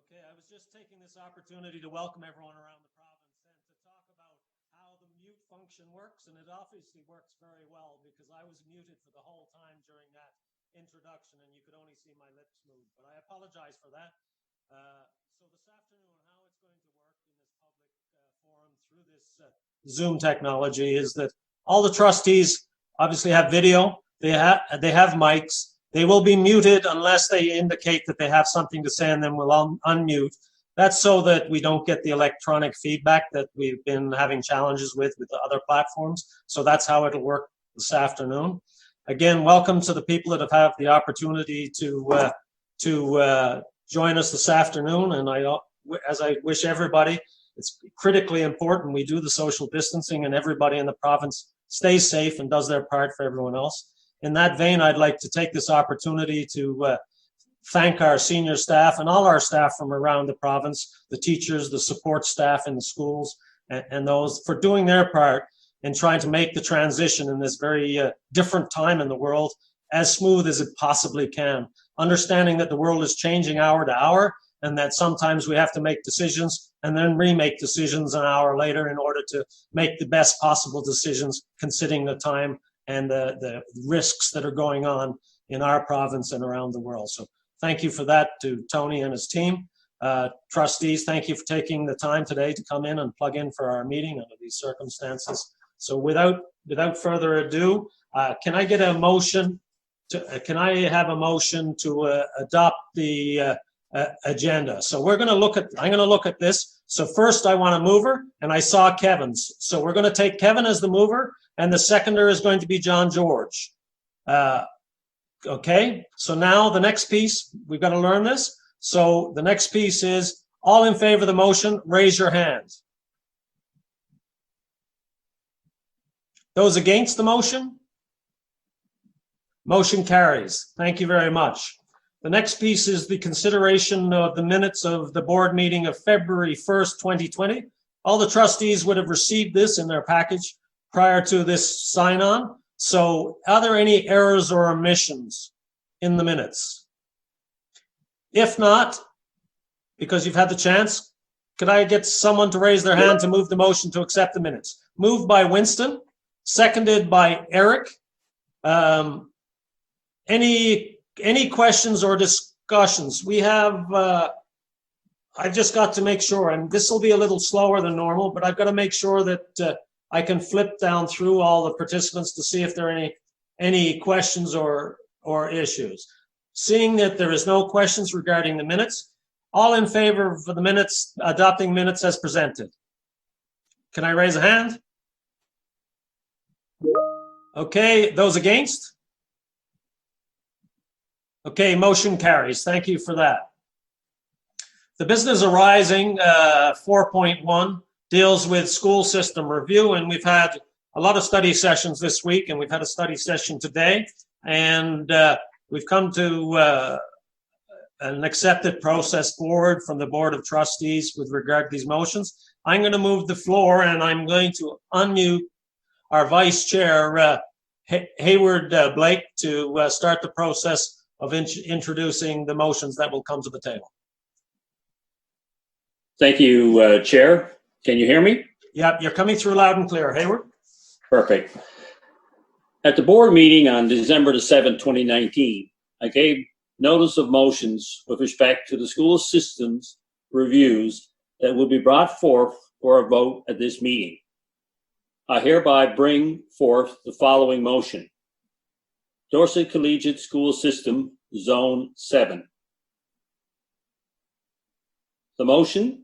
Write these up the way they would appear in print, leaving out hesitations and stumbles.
Okay, I was just taking this opportunity to welcome everyone around the province and to talk about how the mute function works, and it obviously works very well because I was muted for the whole time during that introduction and you could only see my lips move, but I apologize for that. So this afternoon, how it's going to work in this public forum through this Zoom technology is that all the trustees obviously have video, they have mics. They will be muted unless they indicate that they have something to say, and then we'll unmute. That's so that we don't get the electronic feedback that we've been having challenges with the other platforms. So that's how it'll work this afternoon. Again, welcome to the people that have had the opportunity to join us this afternoon. And as I wish everybody, it's critically important we do the social distancing and everybody in the province stays safe and does their part for everyone else. In that vein, I'd like to take this opportunity to thank our senior staff and all our staff from around the province, the teachers, the support staff in the schools, and those for doing their part in trying to make the transition in this very different time in the world as smooth as it possibly can. Understanding that the world is changing hour to hour and that sometimes we have to make decisions and then remake decisions an hour later in order to make the best possible decisions considering the time and the risks that are going on in our province and around the world. So thank you for that to Tony and his team. Trustees, thank you for taking the time today to come in and plug in for our meeting under these circumstances. So without further ado, can I get a motion can I have a motion to adopt the agenda? So I'm going to look at this. So first I want a mover, and I saw Kevin's. So we're going to take Kevin as the mover, and the seconder is going to be John George. Okay, so now the next piece, we've got to learn this. So the next piece is all in favor of the motion, raise your hand. Those against the motion? Motion carries. Thank you very much. The next piece is the consideration of the minutes of the board meeting of February 1st, 2020. All the trustees would have received this in their package prior to this sign-on. So are there any errors or omissions in the minutes? If not, because you've had the chance, could I get someone to raise their hand to move the motion to accept the minutes? Moved by Winston, seconded by Eric. Any questions or discussions? We have, I've just got to make sure, and this will be a little slower than normal, but I've got to make sure that I can flip down through all the participants to see if there are any questions or issues. Seeing that there is no questions regarding the minutes, all in favor of the minutes, adopting minutes as presented? Can I raise a hand? Okay, those against? Okay, motion carries. Thank you for that. The business arising 4.1 deals with school system review, and we've had a lot of study sessions this week, and we've had a study session today, and we've come to an accepted process forward from the Board of Trustees with regard to these motions. I'm going to move the floor, and I'm going to unmute our Vice Chair, Hayward Blake, to start the process of introducing the motions that will come to the table. Thank you, Chair. Can you hear me? Yep, you're coming through loud and clear, Hayward. Perfect. At the board meeting on December the 7th, 2019, I gave notice of motions with respect to the school systems reviews that will be brought forth for a vote at this meeting. I hereby bring forth the following motion. Dorset Collegiate School System, Zone 7. The motion,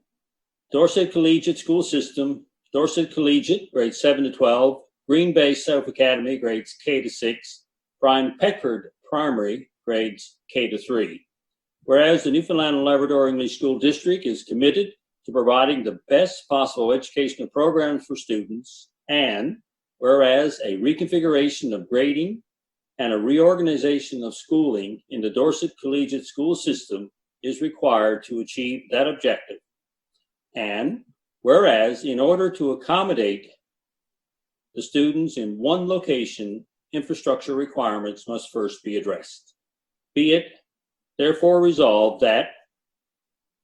Dorset Collegiate School System, Dorset Collegiate, grades 7 to 12, Green Bay South Academy, grades K to 6, Brian Peckford Primary, grades K to 3. Whereas the Newfoundland and Labrador English School District is committed to providing the best possible educational programs for students, and whereas a reconfiguration of grading and a reorganization of schooling in the Dorset Collegiate School System is required to achieve that objective. And whereas in order to accommodate the students in one location, infrastructure requirements must first be addressed. Be it therefore resolved that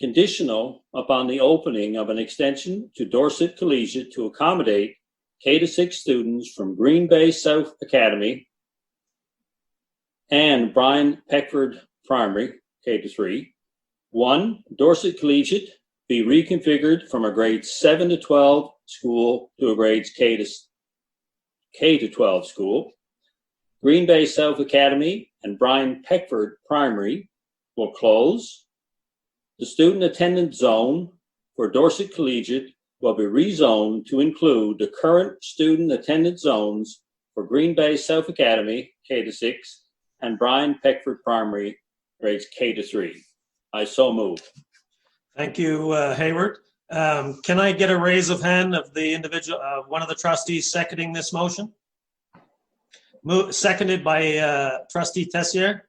conditional upon the opening of an extension to Dorset Collegiate to accommodate K-6 students from Green Bay South Academy and Brian Peckford Primary, K-3. 1, Dorset Collegiate be reconfigured from a grades 7 to 12 school to a grades K-12 school. Green Bay South Academy and Brian Peckford Primary will close. The student attendance zone for Dorset Collegiate will be rezoned to include the current student attendance zones for Green Bay South Academy, K-6, and Brian Peckford Primary, grades K-3. I so move. Thank you, Hayward. Can I get a raise of hand of the individual, one of the trustees seconding this motion? Seconded by Trustee Tessier.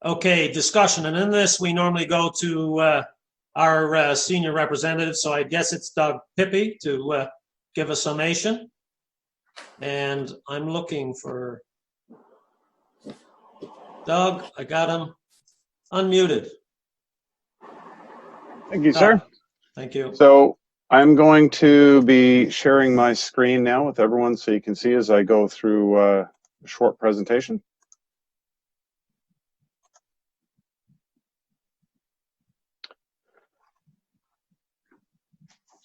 Okay, discussion. And in this, we normally go to our senior representative. So I guess it's Doug Pippy to give a summation. And I'm looking for Doug. I got him unmuted. Thank you, sir. Thank you. So I'm going to be sharing my screen now with everyone so you can see as I go through a short presentation.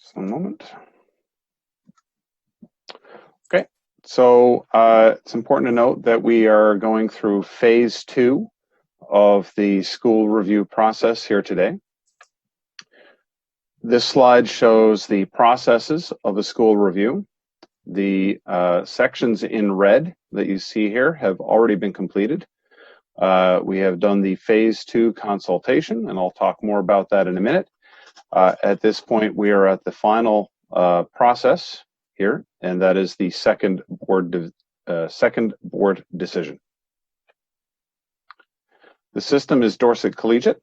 Just one moment. Okay, so it's important to note that we are going through phase 2 of the school review process here today. This slide shows the processes of a school review. The sections in red that you see here have already been completed. We have done the phase 2 consultation, and I'll talk more about that in a minute. At this point, we are at the final process here, and that is the second board decision. The system is Dorset Collegiate.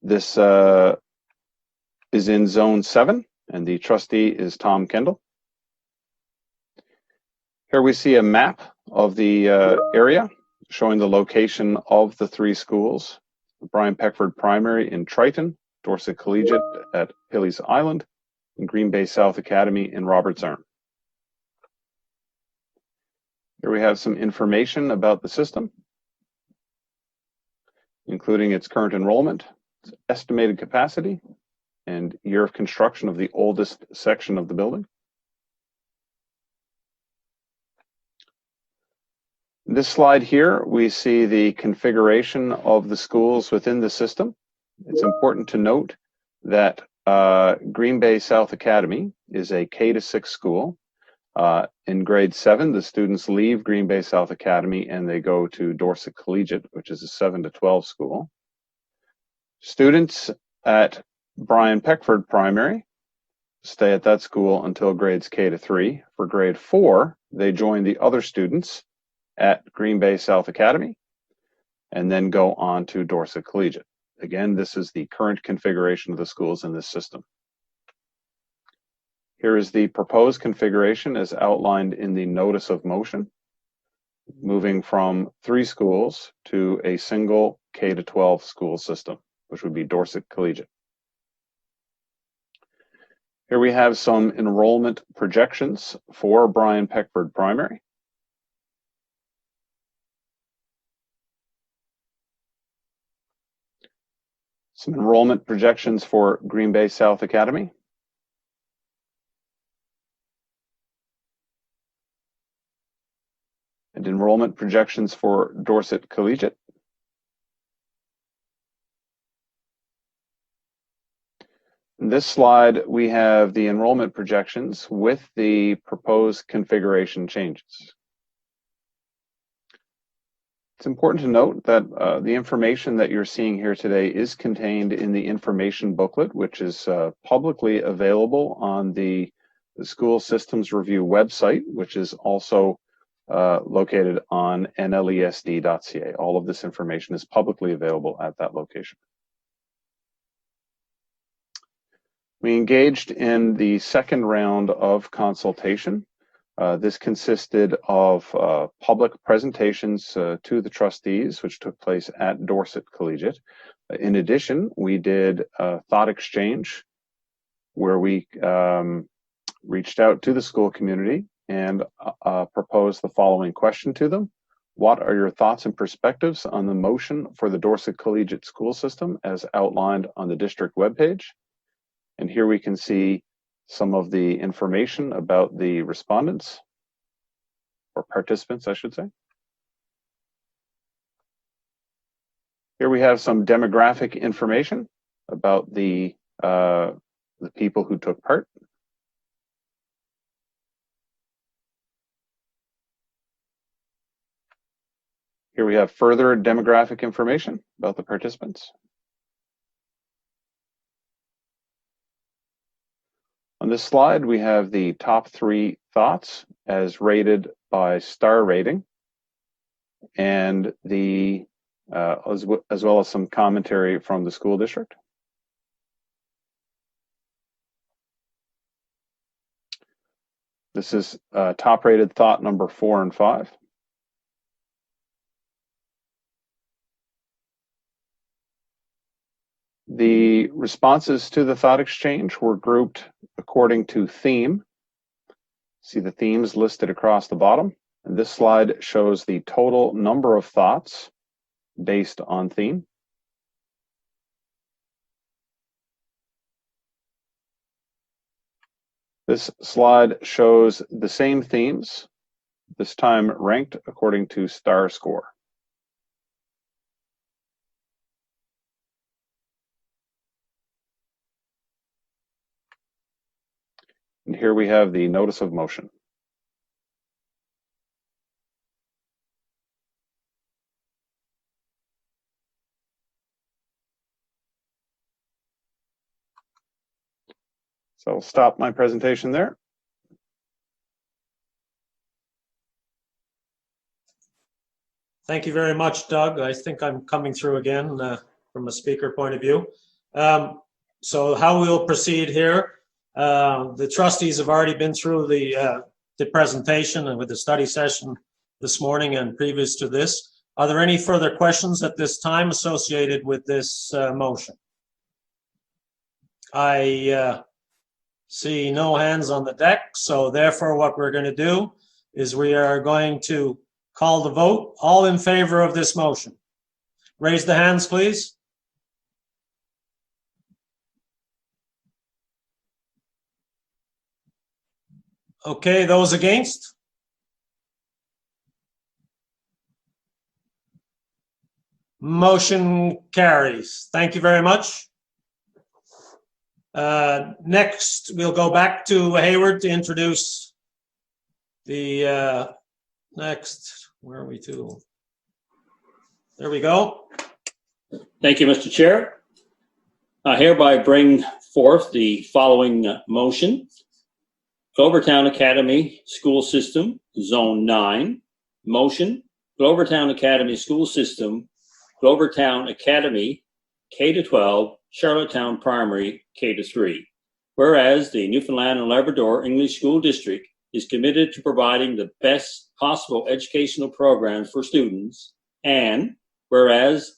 This is in Zone 7, and the trustee is Tom Kendall. Here we see a map of the area showing the location of the 3 schools: Brian Peckford Primary in Triton, Dorset Collegiate at Pilley's Island, and Green Bay South Academy in Roberts Arm. Here we have some information about the system, including its current enrollment, its estimated capacity, and year of construction of the oldest section of the building. This slide here, we see the configuration of the schools within the system. It's important to note that Green Bay South Academy is a K-6 school. In grade 7, the students leave Green Bay South Academy and they go to Dorset Collegiate, which is a 7 to 12 school. Students at Brian Peckford Primary stay at that school until grades K-3. For grade 4, they join the other students at Green Bay South Academy and then go on to Dorset Collegiate. Again, this is the current configuration of the schools in this system. Here is the proposed configuration as outlined in the notice of motion, moving from 3 schools to a single K-12 school system, which would be Dorset Collegiate. Here we have some enrollment projections for Brian Peckford Primary. Some enrollment projections for Green Bay South Academy. And enrollment projections for Dorset Collegiate. In this slide, we have the enrollment projections with the proposed configuration changes. It's important to note that the information that you're seeing here today is contained in the information booklet, which is publicly available on the School Systems Review website, which is also located on nlesd.ca. All of this information is publicly available at that location. We engaged in the second round of consultation. This consisted of public presentations to the trustees, which took place at Dorset Collegiate. In addition, we did a thought exchange where we reached out to the school community and proposed the following question to them. What are your thoughts and perspectives on the motion for the Dorset Collegiate School System as outlined on the district webpage? And here we can see some of the information about the respondents, or participants, I should say. Here we have some demographic information about the people who took part. Here we have further demographic information about the participants. On this slide, we have the top 3 thoughts as rated by star rating, and the as well as some commentary from the school district. This is top rated thought number 4 and 5. The responses to the thought exchange were grouped according to theme. See the themes listed across the bottom. And this slide shows the total number of thoughts based on theme. This slide shows the same themes, this time ranked according to star score. And here we have the notice of motion. So I'll stop my presentation there. Thank you very much, Doug. I think I'm coming through again from a speaker point of view. So how we'll proceed here, the trustees have already been through the presentation and with the study session this morning and previous to this. Are there any further questions at this time associated with this motion? I see no hands on the deck, so therefore what we're going to do is we are going to call the vote. All in favor of this motion, raise the hands, please. Okay, those against? Motion carries. Thank you very much. Next, we'll go back to Hayward to introduce the next, where are we to? There we go. Thank you, Mr. Chair. I hereby bring forth the following motion. Glovertown Academy School System, Zone 9. Motion, Glovertown Academy School System, Glovertown Academy, K-12, Charlottetown Primary, K-3. Whereas the Newfoundland and Labrador English School District is committed to providing the best possible educational programs for students, and whereas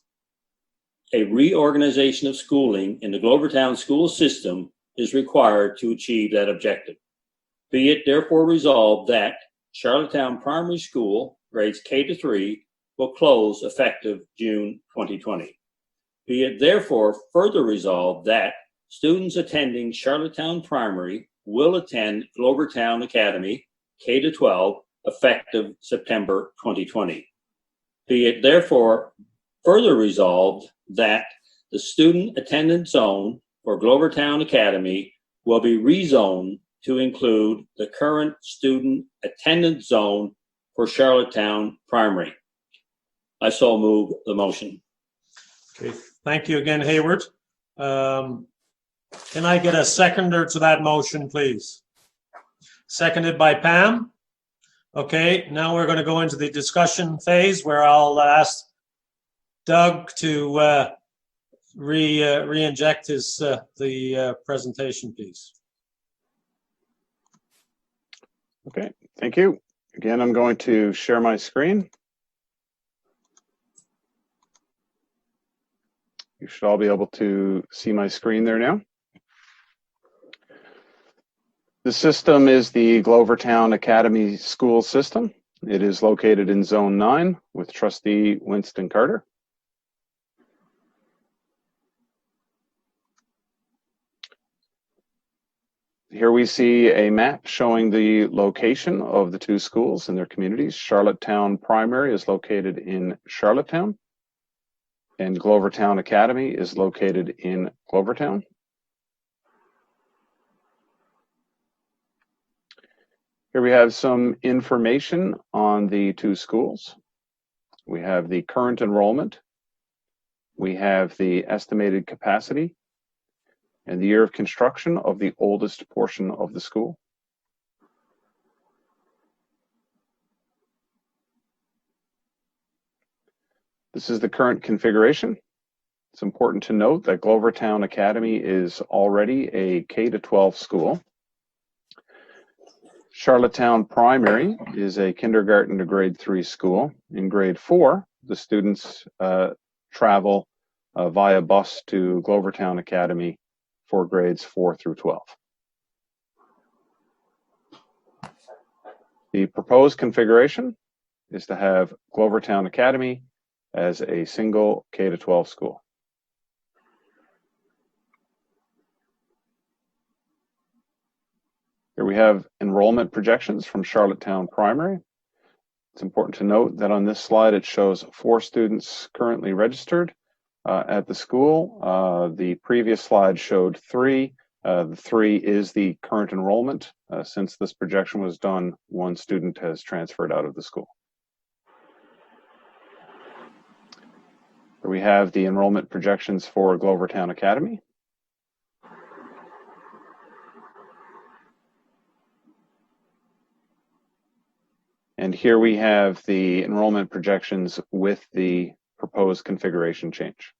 a reorganization of schooling in the Glovertown school system is required to achieve that objective. Be it therefore resolved that Charlottetown Primary School, grades K-3, will close effective June 2020. Be it therefore further resolved that students attending Charlottetown Primary will attend Glovertown Academy, K-12, effective September 2020. Be it therefore further resolved that the student attendance zone for Glovertown Academy will be rezoned to include the current student attendance zone for Charlottetown Primary. I so move the motion. Okay, thank you again, Hayward. Can I get a seconder to that motion, please? Seconded by Pam. Okay, now we're going to go into the discussion phase where I'll ask Doug to re-inject his the presentation, please. Okay, thank you. Again, I'm going to share my screen. You should all be able to see my screen there now. The system is the Glovertown Academy School System. It is located in Zone 9 with trustee Winston Carter. Here we see a map showing the location of the two schools in their communities. Charlottetown Primary is located in Charlottetown, and Glovertown Academy is located in Glovertown. Here we have some information on the two schools. We have the current enrollment. We have the estimated capacity and the year of construction of the oldest portion of the school. This is the current configuration. It's important to note that Glovertown Academy is already a K-12 school. Charlottetown Primary is a kindergarten to grade 3 school. In grade 4, the students travel via bus to Glovertown Academy for grades 4 through 12. The proposed configuration is to have Glovertown Academy as a single K-12 school. Here we have enrollment projections from Charlottetown Primary. It's important to note that on this slide it shows 4 students currently registered at the school. The previous slide showed 3. The 3 is the current enrollment. Since this projection was done, 1 student has transferred out of the school. Here we have the enrollment projections for Glovertown Academy. And here we have the enrollment projections with the proposed configuration change.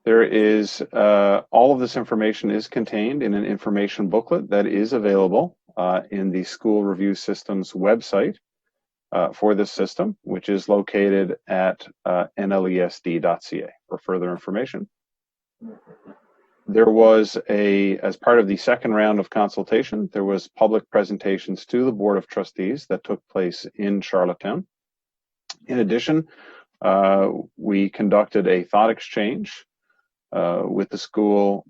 There is, all of this information is contained in an information booklet that is available in the School Review Systems website for this system, which is located at nlesd.ca for further information. There was as part of the second round of consultation, there was public presentations to the Board of Trustees that took place in Charlottetown. In addition, we conducted a thought exchange with the school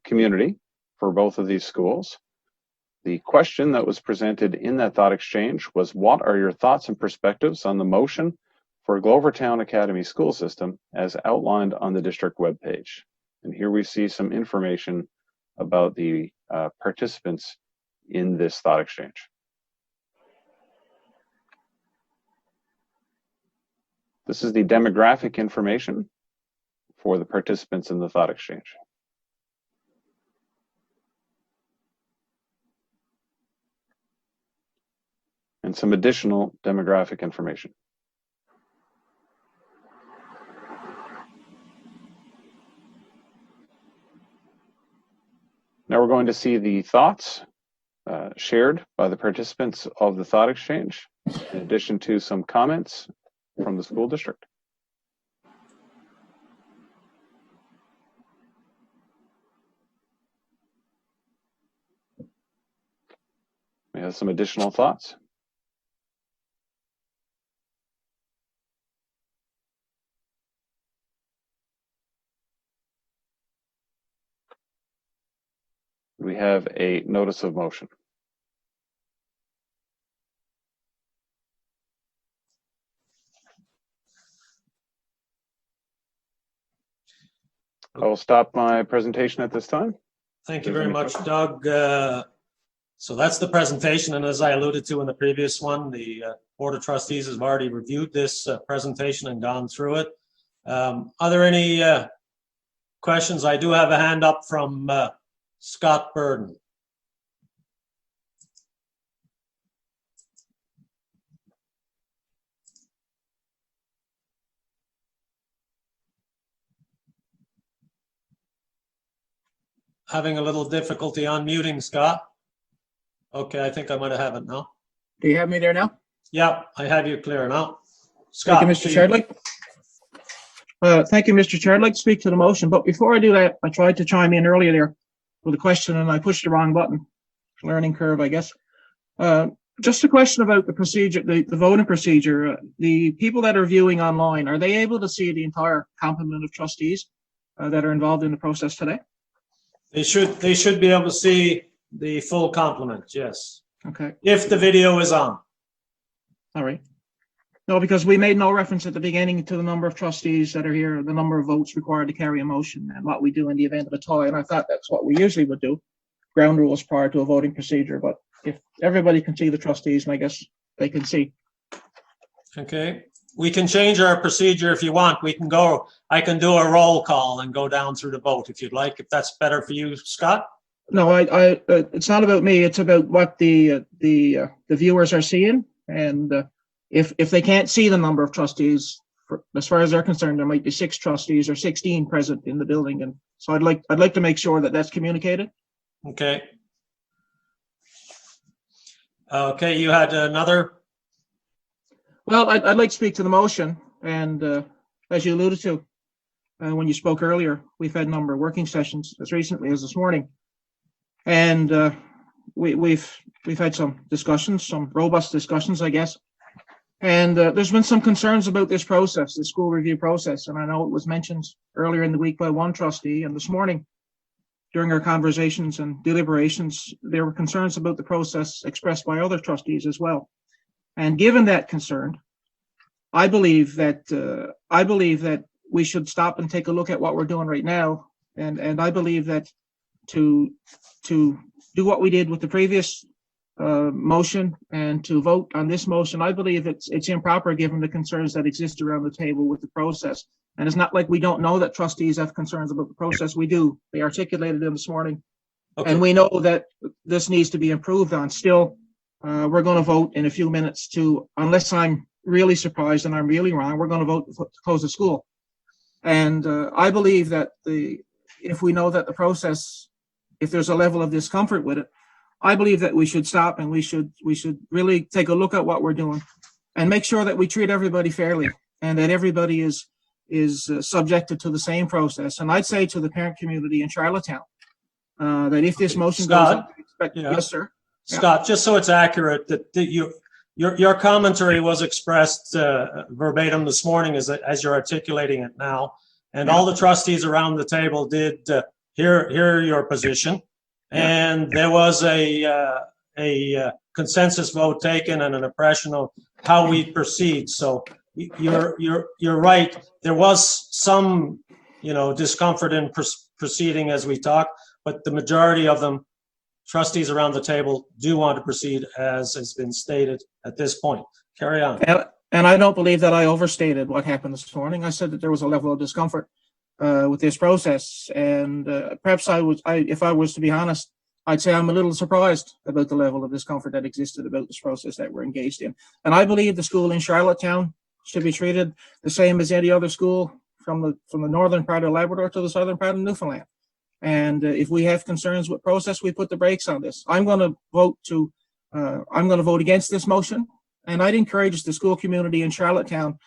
community for both of these schools. The question that was presented in that thought exchange was, what are your thoughts and perspectives on the motion for Glovertown Academy School System as outlined on the district webpage? And here we see some information about the participants in this thought exchange. This is the demographic information for the participants in the thought exchange. And some additional demographic information. Now we're going to see the thoughts shared by the participants of the thought exchange, in addition to some comments from the school district. We have some additional thoughts. We have a notice of motion. I will stop my presentation at this time. Thank you very much, Doug. So that's the presentation, and as I alluded to in the previous one, the Board of Trustees has already reviewed this presentation and gone through it. Are there any questions? I do have a hand up from Scott Burden. Having a little difficulty unmuting, Scott. Okay, I think I might have it now. Do you have me there now? Yeah, I have you clear now. Thank Scott, you, Mr. Chair. Thank you, Mr. Chair. I'd like to speak to the motion, but before I do that, I tried to chime in earlier there with a question and I pushed the wrong button. Learning curve, I guess. Just a question about the procedure, the voting procedure. The people that are viewing online, are they able to see the entire complement of trustees that are involved in the process today? They should be able to see the full complement, yes. Okay. If the video is on. All right. No, because we made no reference at the beginning to the number of trustees that are here, the number of votes required to carry a motion, and what we do in the event of a tie. And I thought that's what we usually would do, ground rules prior to a voting procedure. But if everybody can see the trustees, and I guess they can see. Okay. We can change our procedure if you want. I can do a roll call and go down through the vote if you'd like, if that's better for you, Scott. No, it's not about me. It's about what the viewers are seeing, and if they can't see the number of trustees, as far as they're concerned, there might be 6 trustees or 16 present in the building, and so I'd like to make sure that that's communicated. Okay. Okay, you had another. Well, I'd like to speak to the motion, and as you alluded to when you spoke earlier, we've had a number of working sessions as recently as this morning, and we've had some discussions, some robust discussions, I guess. And there's been some concerns about this process, the school review process. And I know it was mentioned earlier in the week by one trustee, and this morning during our conversations and deliberations, there were concerns about the process expressed by other trustees as well. And given that concern, I believe that we should stop and take a look at what we're doing right now. And I believe that to do what we did with the previous motion and to vote on this motion, I believe it's improper given the concerns that exist around the table with the process. And it's not like we don't know that trustees have concerns about the process. We do. They articulated them this morning. Okay. And we know that this needs to be improved on. Still, we're going to vote in a few minutes unless I'm really surprised and I'm really wrong, we're going to vote to close the school. And I believe that if we know that the process, if there's a level of discomfort with it, I believe that we should stop and we should really take a look at what we're doing and make sure that we treat everybody fairly and that everybody is subjected to the same process. And I'd say to the parent community in Charlottetown that if this motion goes up, yes, sir. Scott, just so it's accurate, that your commentary was expressed verbatim this morning as you're articulating it now, and all the trustees around the table did hear your position. And there was a consensus vote taken and an impression of how we proceed. So you're right. There was some, discomfort in proceeding as we talk, but the majority of them, trustees around the table, do want to proceed as has been stated at this point. Carry on. And I don't believe that I overstated what happened this morning. I said that there was a level of discomfort with this process, and perhaps if I was to be honest, I'd say I'm a little surprised about the level of discomfort that existed about this process that we're engaged in. And I believe the school in Charlottetown should be treated the same as any other school from the northern part of Labrador to the southern part of Newfoundland. And if we have concerns with process, we put the brakes on this. I'm going to vote against this motion, and I'd encourage the school community in Charlottetown.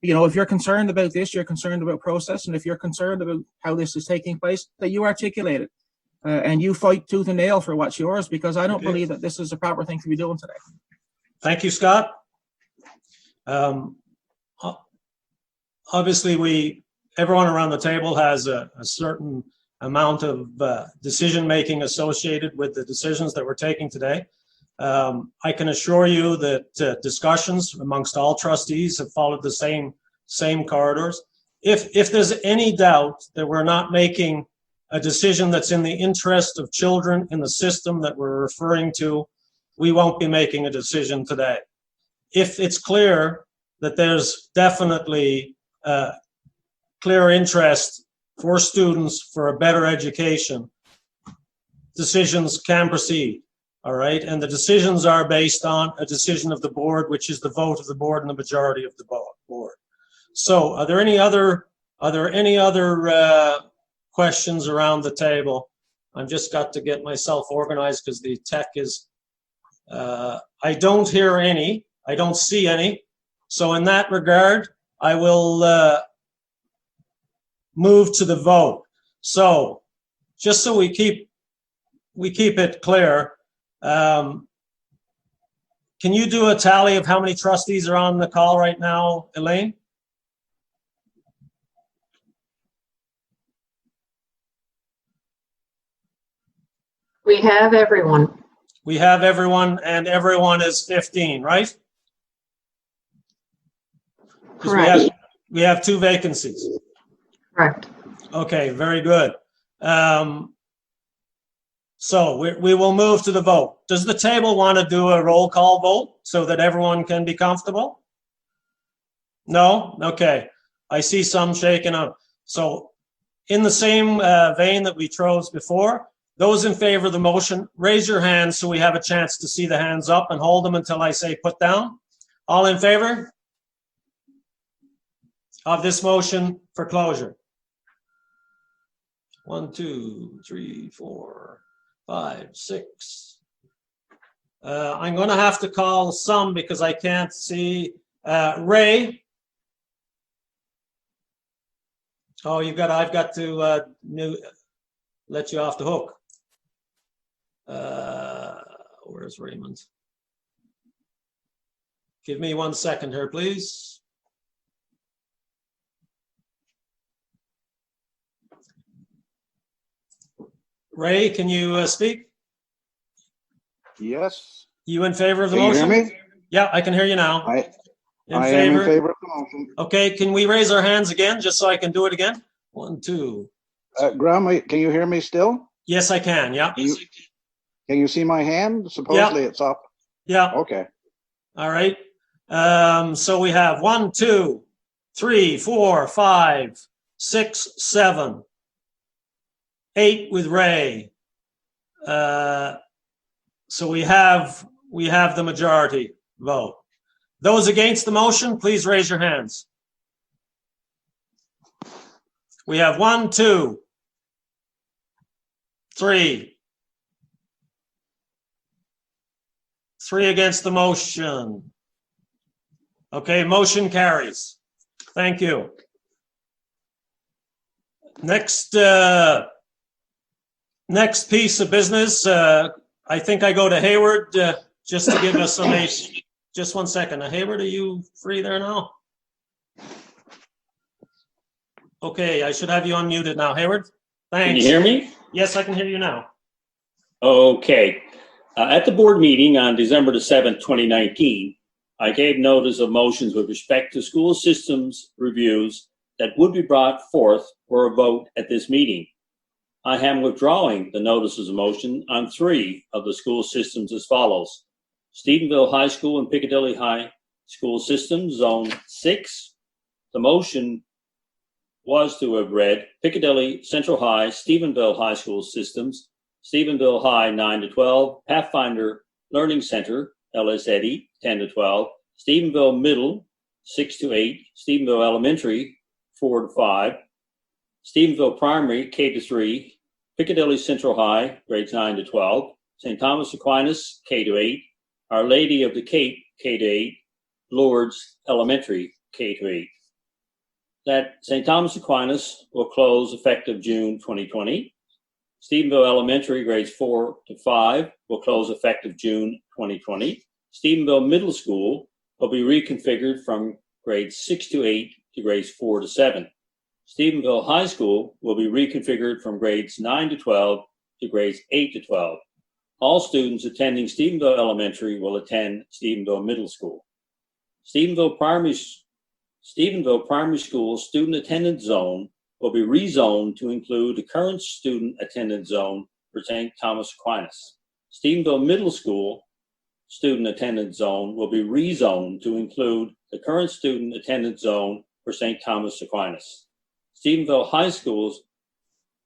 If you're concerned about this, you're concerned about process, and if you're concerned about how this is taking place, that you articulate it and you fight tooth and nail for what's yours, because I don't believe that this is the proper thing to be doing today. Thank you, Scott. Obviously, everyone around the table has a certain amount of decision-making associated with the decisions that we're taking today. I can assure you that discussions amongst all trustees have followed the same corridors. If there's any doubt that we're not making a decision that's in the interest of children in the system that we're referring to, we won't be making a decision today. If it's clear that there's definitely clear interest for students for a better education, decisions can proceed. All right, and the decisions are based on a decision of the board, which is the vote of the board and the majority of the board. So, are there any other questions around the table? I've just got to get myself organized because the tech is I don't hear any. I don't see any. So in that regard, I will move to the vote. So just so we keep it clear, can you do a tally of how many trustees are on the call right now, Elaine? We have everyone. We have everyone, and everyone is 15, right? 'Cause Correct. we have 2 vacancies. Correct. Okay, very good. So we will move to the vote. Does the table want to do a roll call vote so that everyone can be comfortable? No? Okay. I see some shaking up. So in the same vein that we chose before, those in favor of the motion, raise your hands so we have a chance to see the hands up, and hold them until I say put down. All in favor of this motion for closure? 1, 2, 3, 4, 5, 6. I'm going to have to call some because I can't see. Ray? Oh, I've got to let you off the hook. Where's Raymond? Give me 1 second here, please. Ray, can you speak? Yes. You in favor of the Can you motion? hear me? Yeah, I can hear you now. I am in favor of the motion. Okay, can we raise our hands again, just so I can do it again? 1, 2. Graham, can you hear me still? Yes, I can, yeah. Can you see my hand? Supposedly it's up. Yeah, Okay. all right. So we have 1, 2, 3, 4, 5, 6, 7, 8 with Ray. So we have the majority vote. Those against the motion, please raise your hands. We have 1, 2, 3. 3 against the motion. Okay, motion carries. Thank you. Next piece of business, I think I go to Hayward just to give us some. Just 1 second. Hayward, are you free there now? Okay, I should have you unmuted now. Hayward, thanks. Can you hear me? Yes, I can hear you now. Okay. At the board meeting on December the 7th, 2019, I gave notice of motions with respect to school systems reviews that would be brought forth for a vote at this meeting. I am withdrawing the notices of motion on 3 of the school systems as follows. Stephenville High School and Piccadilly High School System, Zone 6. The motion was to have read Piccadilly Central High, Stephenville High School Systems, Stephenville High 9 to 12, Pathfinder Learning Center, LS Eddy 10 to 12, Stephenville Middle 6 to 8, Stephenville Elementary 4 to 5, Stephenville Primary K to 3, Piccadilly Central High grades 9 to 12, St. Thomas Aquinas K to 8, Our Lady of the Cape K to 8, Lourdes Elementary K to 8. That St. Thomas Aquinas will close effective June 2020. Stephenville Elementary grades 4 to 5 will close effective June 2020. Stephenville Middle School will be reconfigured from grades 6 to 8 to grades 4 to 7. Stephenville High School will be reconfigured from grades 9 to 12 to grades 8 to 12. All students attending Stephenville Elementary will attend Stephenville Middle School. Stephenville Primary School student attendance zone will be rezoned to include the current student attendance zone for St. Thomas Aquinas. Stephenville Middle School student attendance zone will be rezoned to include the current student attendance zone for St. Thomas Aquinas. Stephenville High School's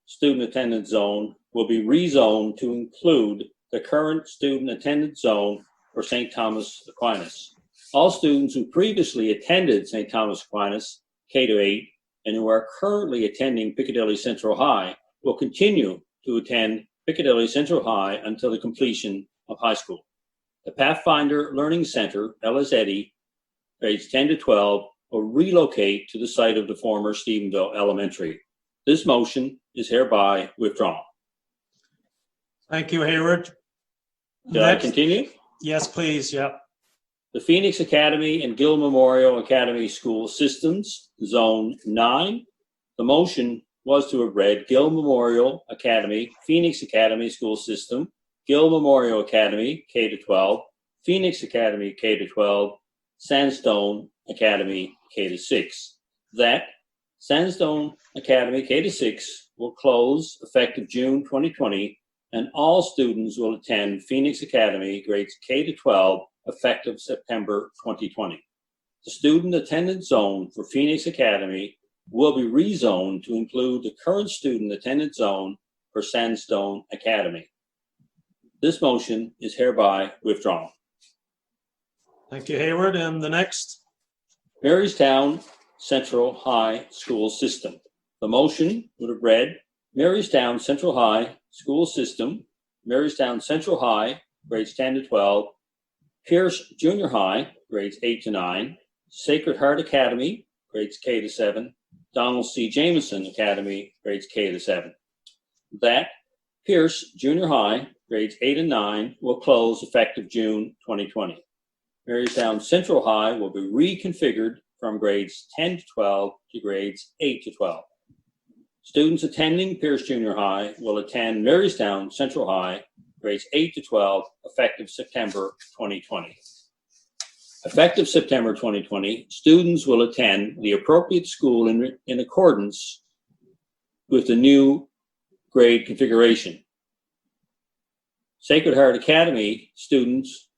student attendance zone will be rezoned to include the current student attendance zone for St. Thomas Aquinas. All students who previously attended St. Thomas Aquinas K to 8 and who are currently attending Piccadilly Central High will continue to attend Piccadilly Central High until the completion of high school. the Pathfinder Learning Center, Ellis Eddy, grades 10 to 12, will relocate to the site of the former Stephenville Elementary. This motion is hereby withdrawn. Thank you, Hayward. Shall I continue? Yes, please. Yep. The Phoenix Academy and Gill Memorial Academy School Systems, Zone 9. The motion was to have read Gill Memorial Academy, Phoenix Academy School System, Gill Memorial Academy, K-12, Phoenix Academy, K-12, Sandstone Academy, K-6. That Sandstone Academy, K-6 will close effective June 2020, and all students will attend Phoenix Academy grades K-12 effective September 2020. The student attendance zone for Phoenix Academy will be rezoned to include the current student attendance zone for Sandstone Academy. This motion is hereby withdrawn. Thank you, Hayward. And the next? Marystown Central High School System. The motion would have read Marystown Central High School System, Marystown Central High, grades 10 to 12, Pierce Junior High, grades 8 to 9, Sacred Heart Academy, grades K to 7, Donald C. Jameson Academy, grades K to 7. That Pierce Junior High, grades 8 and 9, will close effective June 2020. Marystown Central High will be reconfigured from grades 10 to 12 to grades 8 to 12. Students attending Pierce Junior High will attend Marystown Central High, grades 8 to 12, effective September 2020. Effective September 2020, students will attend the appropriate school in accordance with the new grade configuration. Sacred Heart Academy students,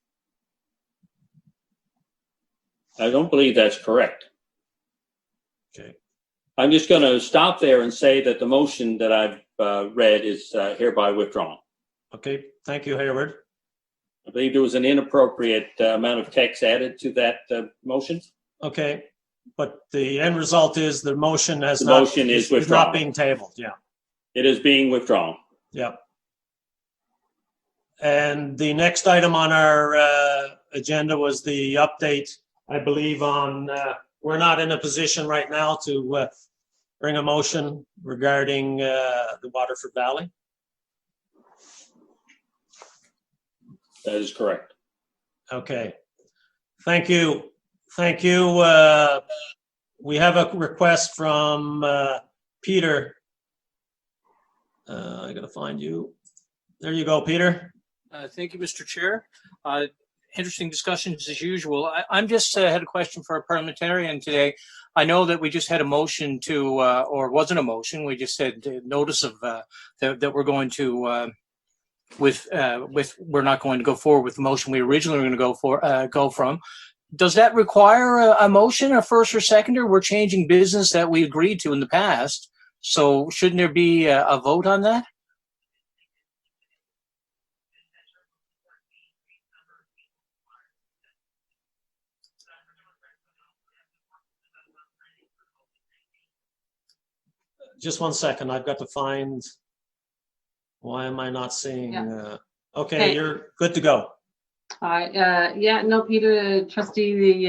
I don't believe that's correct. Okay. I'm just going to stop there and say that the motion that I've read is hereby withdrawn. Okay. Thank you, Hayward. I believe there was an inappropriate amount of text added to that motion. Okay. But the end result is the motion is withdrawn. not being tabled. Yeah. It is being withdrawn. Yep. And the next item on our agenda was the update, I believe, on we're not in a position right now to bring a motion regarding the Waterford Valley. That is correct. Okay. Thank you. Thank you. We have a request from Peter. I got to find you. There you go, Peter. Thank you, Mr. Chair. Interesting discussions as usual. I'm just had a question for a parliamentarian today. I know that we just had a motion to, or wasn't a motion. We just said notice of that we're going to we're not going to go forward with the motion we originally were going to go from. Does that require a motion, a first or seconder? We're changing business that we agreed to in the past. So shouldn't there be a vote on that? Just one second. I've got to find. Why am I not seeing? Yeah. Okay, Hey. you're good to go. Yeah, no, Peter, trustee,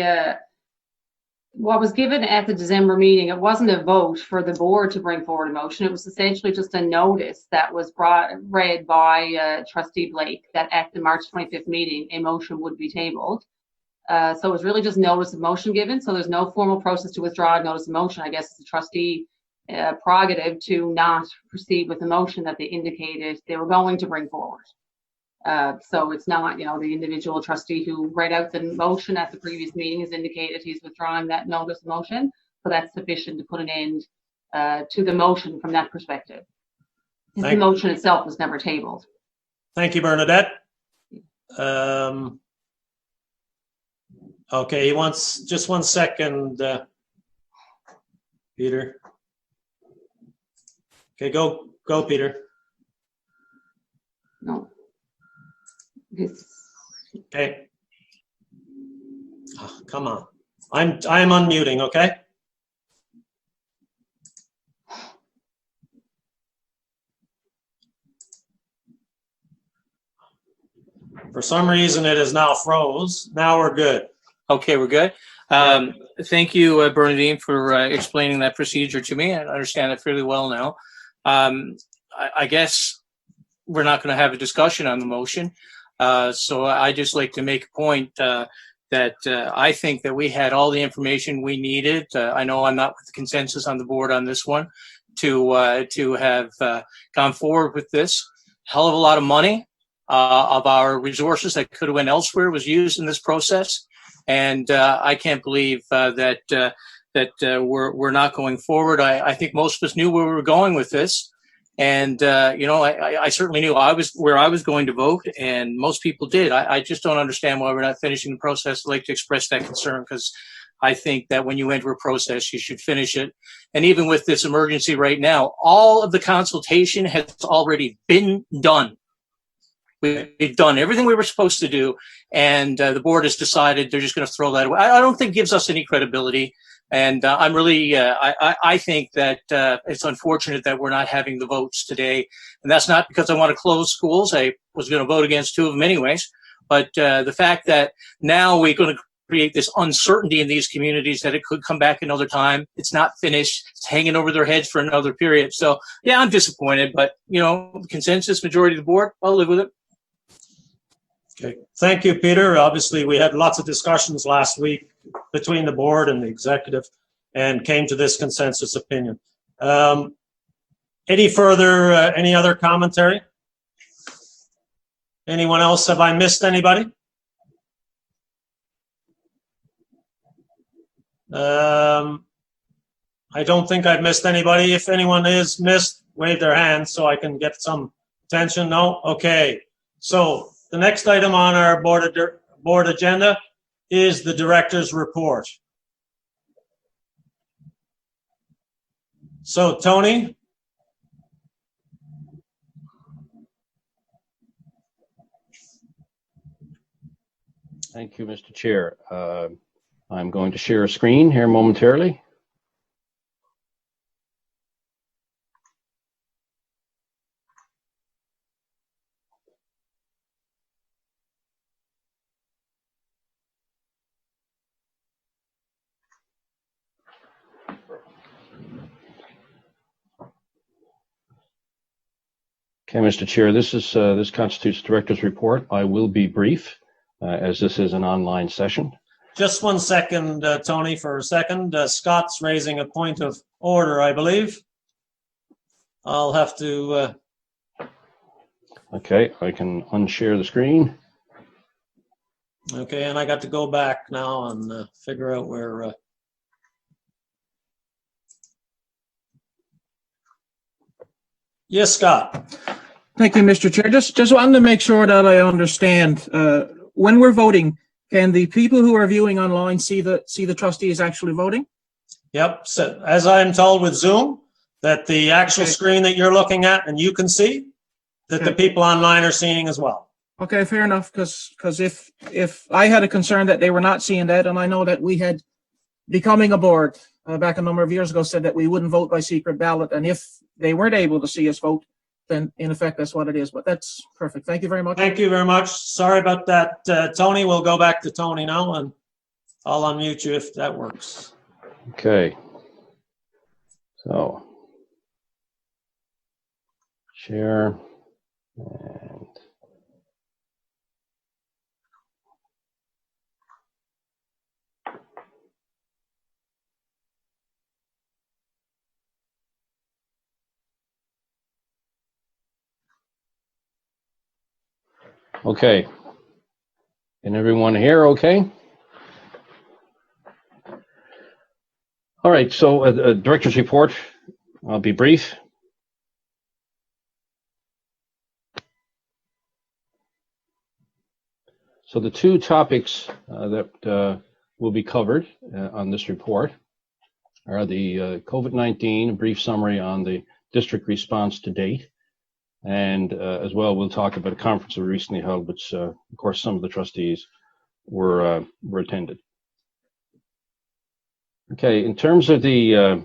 what was given at the December meeting, it wasn't a vote for the board to bring forward a motion. It was essentially just a notice that was read by trustee Blake that at the March 25th meeting, a motion would be tabled. So it was really just notice of motion given. So there's no formal process to withdraw a notice of motion. I guess it's a trustee prerogative to not proceed with the motion that they indicated they were going to bring forward. So it's not, the individual trustee who read out the motion at the previous meeting has indicated he's withdrawing that notice of motion. So that's sufficient to put an end to the motion from that perspective. The motion itself was never tabled. Thank you, Bernadette. Okay, he wants just 1 second, Peter. Okay, go, Peter. No. Okay. Oh, come on. I'm unmuting, okay? For some reason, it is now froze. Now we're good. Okay, we're good. Thank you, Bernadine, for explaining that procedure to me. I understand it fairly well now. I guess we're not going to have a discussion on the motion. So I just like to make a point that I think that we had all the information we needed. I know I'm not with the consensus on the board on this one to have gone forward with this. Hell of a lot of money of our resources that could have went elsewhere was used in this process. And I can't believe that we're not going forward. I think most of us knew where we were going with this. And, I certainly knew where I was going to vote, and most people did. I just don't understand why we're not finishing the process. I'd like to express that concern, because I think that when you enter a process, you should finish it. And even with this emergency right now, all of the consultation has already been done. We've done everything we were supposed to do, and the board has decided they're just going to throw that away. I don't think it gives us any credibility. And I'm really, I think that it's unfortunate that we're not having the votes today. And that's not because I want to close schools. I was going to vote against 2 of them anyways. But the fact that now we're going to create this uncertainty in these communities that it could come back another time. It's not finished. It's hanging over their heads for another period. So, yeah, I'm disappointed. But, consensus, majority of the board, I'll live with it. Okay. Thank you, Peter. Obviously, we had lots of discussions last week between the board and the executive and came to this consensus opinion. Any other commentary? Anyone else? Have I missed anybody? I don't think I've missed anybody. If anyone is missed, wave their hand so I can get some attention. No? Okay. So the next item on our board agenda is the director's report. So, Tony? Thank you, Mr. Chair. I'm going to share a screen here momentarily. Okay, Mr. Chair, this constitutes Director's Report. I will be brief, as this is an online session. Just 1 second, Tony, for a second. Scott's raising a point of order, I believe. I'll have to... Okay, I can unshare the screen. Okay, and I got to go back now and figure out where... Yes, Scott. Thank you, Mr. Chair. Just wanted to make sure that I understand. When we're voting, can the people who are viewing online see the trustees actually voting? Yep. So as I'm told with Zoom, that the actual screen that you're looking at and you can see, that the people online are seeing as well. Okay, fair enough. Because if I had a concern that they were not seeing that, and I know that we had, becoming a board back a number of years ago, said that we wouldn't vote by secret ballot, and if they weren't able to see us vote, then in effect that's what it is. But that's perfect. Thank you very much. Thank you very much. Sorry about that, Tony. We'll go back to Tony now, and I'll unmute you if that works. Okay. So, share and okay. Can everyone hear okay? All right, so Director's Report, I'll be brief. So the 2 topics that will be covered on this report are the COVID-19, a brief summary on the district response to date, and as well we'll talk about a conference we recently held, which of course some of the trustees were attended. Okay, in terms of the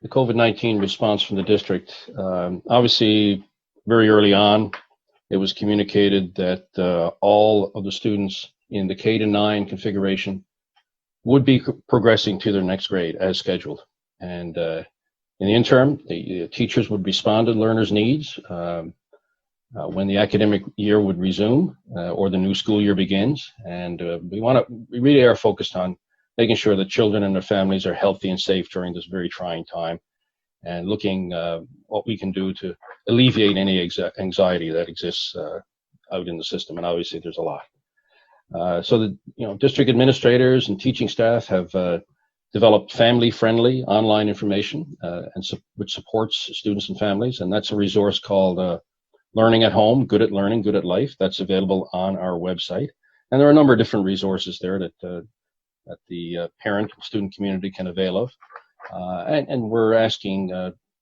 COVID-19 response from the district, obviously very early on, it was communicated that all of the students in the K-9 configuration would be progressing to their next grade as scheduled. And in the interim, the teachers would respond to learners' needs when the academic year would resume or the new school year begins. And we really are focused on making sure that children and their families are healthy and safe during this very trying time, and looking what we can do to alleviate any anxiety that exists out in the system. And obviously there's a lot. So the district administrators and teaching staff have developed family-friendly online information which supports students and families, and that's a resource called Learning at Home, Good at Learning, Good at Life. That's available on our website, and there are a number of different resources there that the parent and student community can avail of, and we're asking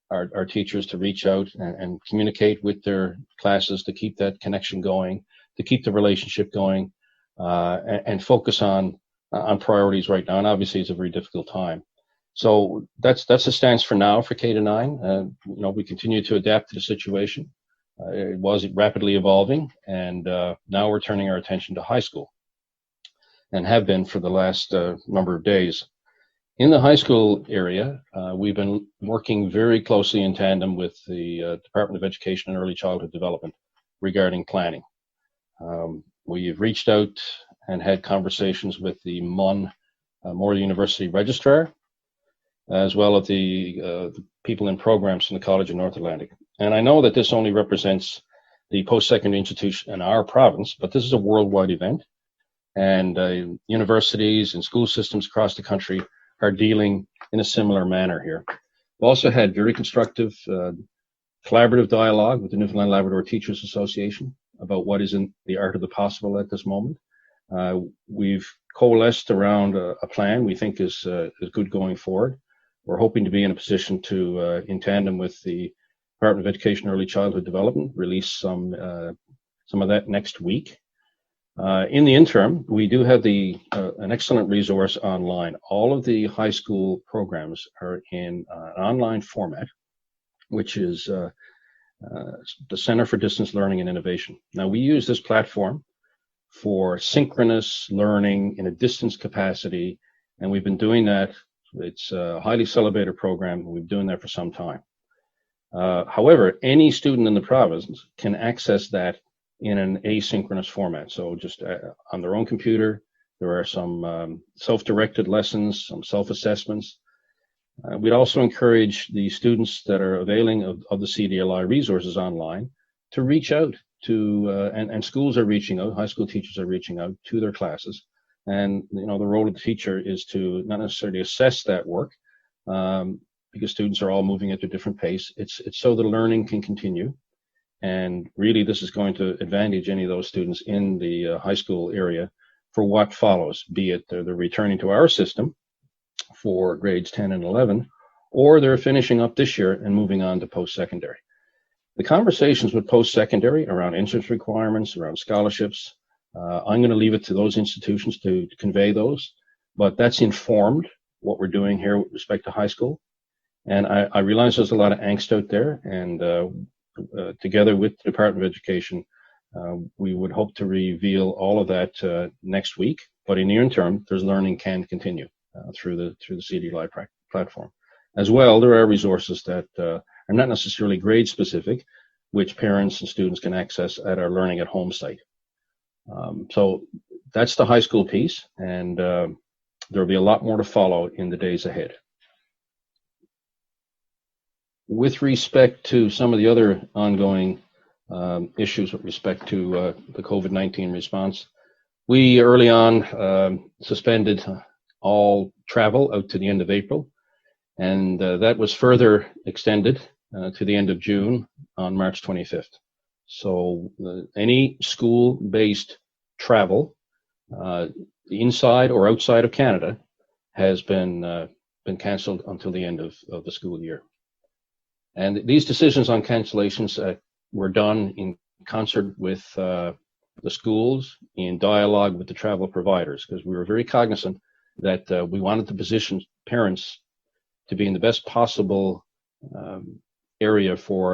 our teachers to reach out and communicate with their classes to keep that connection going, to keep the relationship going, and focus on priorities right now. And obviously it's a very difficult time. So that's the stance for now for K-9. We continue to adapt to the situation. It was rapidly evolving, and now we're turning our attention to high school, and have been for the last number of days. In the high school area, we've been working very closely in tandem with the Department of Education and Early Childhood Development regarding planning. We've reached out and had conversations with the Moore University Registrar, as well as the people in programs from the College of North Atlantic. And I know that this only represents the post-secondary institution in our province, but this is a worldwide event, and universities and school systems across the country are dealing in a similar manner here. We've also had very constructive collaborative dialogue with the Newfoundland Labrador Teachers Association about what is in the art of the possible at this moment. We've coalesced around a plan we think is good going forward. We're hoping to be in a position to, in tandem with the Department of Education and Early Childhood Development, release some of that next week. In the interim, we do have an excellent resource online. All of the high school programs are in an online format, which is the Center for Distance Learning and Innovation. Now, we use this platform for synchronous learning in a distance capacity, and we've been doing that. It's a highly celebrated program. We've been doing that for some time. However, any student in the province can access that in an asynchronous format. So just on their own computer, there are some self-directed lessons, some self-assessments. We'd also encourage the students that are availing of the CDLI resources online to reach out to, and schools are reaching out, high school teachers are reaching out to their classes. And, the role of the teacher is to not necessarily assess that work, because students are all moving at a different pace. It's so the learning can continue. And really, this is going to advantage any of those students in the high school area for what follows, be it they're returning to our system for grades 10 and 11, or they're finishing up this year and moving on to post-secondary. The conversations with post-secondary around entrance requirements, around scholarships, I'm going to leave it to those institutions to convey those, but that's informed what we're doing here with respect to high school. And I realize there's a lot of angst out there, and together with the Department of Education, we would hope to reveal all of that next week. But in the interim, there's learning can continue through the CDLI platform. As well, there are resources that are not necessarily grade specific, which parents and students can access at our Learning at Home site. So that's the high school piece, and there'll be a lot more to follow in the days ahead. With respect to some of the other ongoing issues with respect to the COVID-19 response, we early on suspended all travel out to the end of April, and that was further extended to the end of June on March 25th. So any school-based travel inside or outside of Canada has been canceled until the end of the school year. And these decisions on cancellations were done in concert with the schools, in dialogue with the travel providers, because we were very cognizant that we wanted to position parents to be in the best possible area for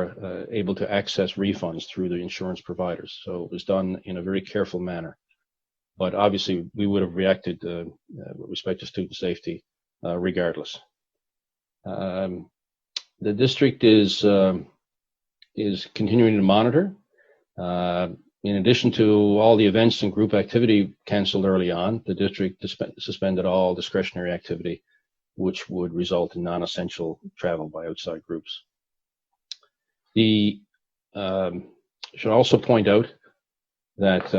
able to access refunds through the insurance providers. So it was done in a very careful manner. But obviously, we would have reacted with respect to student safety regardless. The district is continuing to monitor. In addition to all the events and group activity canceled early on, the district suspended all discretionary activity, which would result in non-essential travel by outside groups. Should also point out that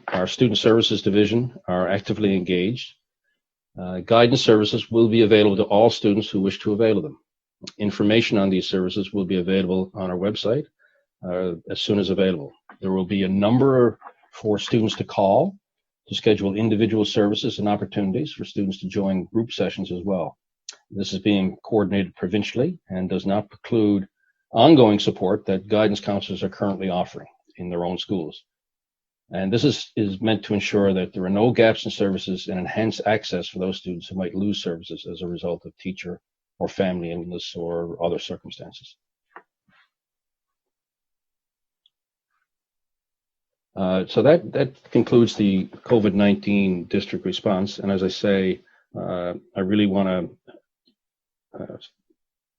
our student services division are actively engaged. Guidance services will be available to all students who wish to avail of them. Information on these services will be available on our website as soon as available. There will be a number for students to call to schedule individual services and opportunities for students to join group sessions as well. This is being coordinated provincially and does not preclude ongoing support that guidance counselors are currently offering in their own schools. And this is meant to ensure that there are no gaps in services and enhance access for those students who might lose services as a result of teacher or family illness or other circumstances. So that concludes the COVID-19 district response. And as I say, I really want to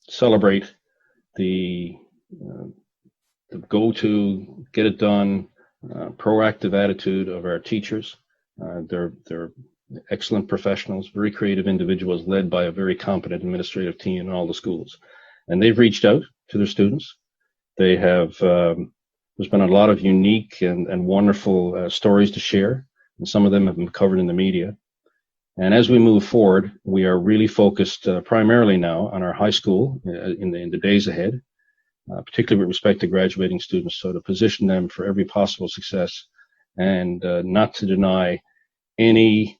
celebrate the go-to, get it done, proactive attitude of our teachers. They're excellent professionals, very creative individuals led by a very competent administrative team in all the schools. And they've reached out to their students. They have, there's been a lot of unique and wonderful stories to share, and some of them have been covered in the media. And as we move forward, we are really focused primarily now on our high school in the days ahead, particularly with respect to graduating students, so to position them for every possible success and not to deny any